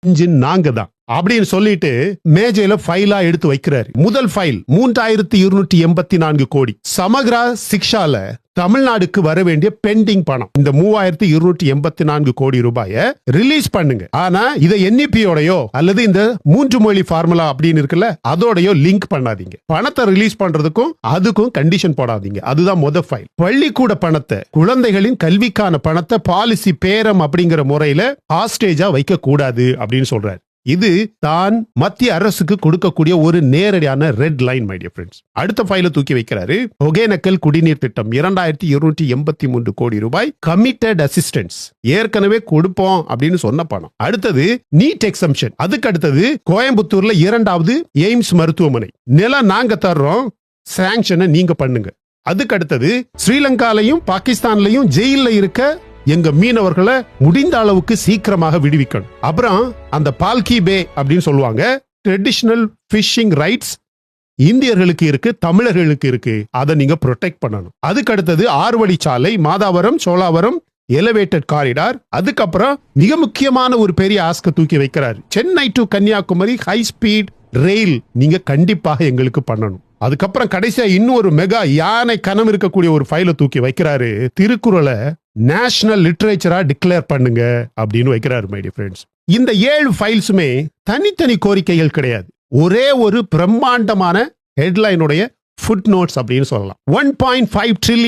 Engine நாங்க தான் அப்படின்னு சொல்லிட்டு மேஜையில ஃபைலா எடுத்து வைக்கிறாரு. முதல் ஃபைல் 3284 கோடி. சமக்ரா சிக்ஷால தமிழ்நாடுக்கு வர வேண்டிய பெண்டிங் பணம் இந்த 3284 கோடி ரூபாயை ரிலீஸ் பண்ணுங்க. ஆனா இதை என்இபியோடயோ அல்லது இந்த 3 மொழி ஃபார்முலா அப்படின்னு இருக்குல்ல அதோடயோ லிங்க் பண்ணாதீங்க. பணத்தை ரிலீஸ் பண்றதுக்கும் அதுக்கும் கண்டிஷன் போடாதீங்க. அதுதான் முதல் ஃபைல். பள்ளிக்கூட பணத்தை, குழந்தைகளின் கல்விக்கான பணத்தை பாலிசி பேரம் அப்படிங்கிற முறையில ஹாஸ்டேஜா வைக்க கூடாது அப்படின்னு சொல்றாரு. இது தான் மத்திய அரசுக்கு கொடுக்கக்கூடிய ஒரு நேரடியான red line my dear friends. அடுத்த ஃபைல தூக்கி வைக்கிறாரு. ஒகேனக்கல் குடிநீர் திட்டம் 2283 கோடி ரூபாய் கமிட்டட் அசிஸ்டன்ஸ். ஏற்கனவே கொடுப்போம் அப்படின்னு சொன்ன பணம். அடுத்தது நீட் எக்ஸம்ஷன். அதுக்கு அடுத்தது கோயம்புத்தூர்ல 2வது எய்ம்ஸ் மருத்துவமனை. நிலம் நாங்க தர்றோம், சாங்ஷனை நீங்க பண்ணுங்க. அதுக்கு அடுத்தது ஸ்ரீலங்காலையும் பாகிஸ்தான்லயும் ஜெயில இருக்க எங்க மீனவர்களை முடிந்த அளவுக்கு சீக்கிரமாக விடுவிக்கணும். அப்புறம் அந்த பால்கி பே அப்படின்னு சொல்லுவாங்க, ட்ரெடிஷனல் ஃபிஷிங் ரைட்ஸ் இந்தியர்களுக்கு இருக்கு, தமிழர்களுக்கு இருக்கு. அதை நீங்க ப்ரொடெக்ட் பண்ணணும். அதுக்கு அடுத்தது 6 வழிச்சாலை மாதாவரம் சோழாவரம் எலிவேட்டட் காரிடார். அதுக்கப்புறம் மிக முக்கியமான ஒரு பெரிய ஆஸ்க தூக்கி வைக்கிறார். Chennai to Kanyakumari high speed ரயில் நீங்க கண்டிப்பாக எங்களுக்கு பண்ணணும். அதுக்கப்புறம் கடைசியா இன்னும் ஒரு மெகா யானை கனம் இருக்கக்கூடிய ஒரு ஃபைல தூக்கி வைக்கிறாரு. திருக்குறளை நேஷனல் லிட்ரேச்சரா டிக்ளேர் பண்ணுங்க அப்படின்னு வைக்கிறாரு மை டியர் ஃப்ரெண்ட்ஸ். இந்த 7 ஃபைல்ஸுமே தனித்தனி கோரிக்கைகள் கிடையாது. ஒரே ஒரு பிரம்மாண்டமான ஹெட்லைனுடைய ஃபுட் நோட்ஸ் அப்படின்னு சொல்லலாம். 1.5 ட்ரில்லியன்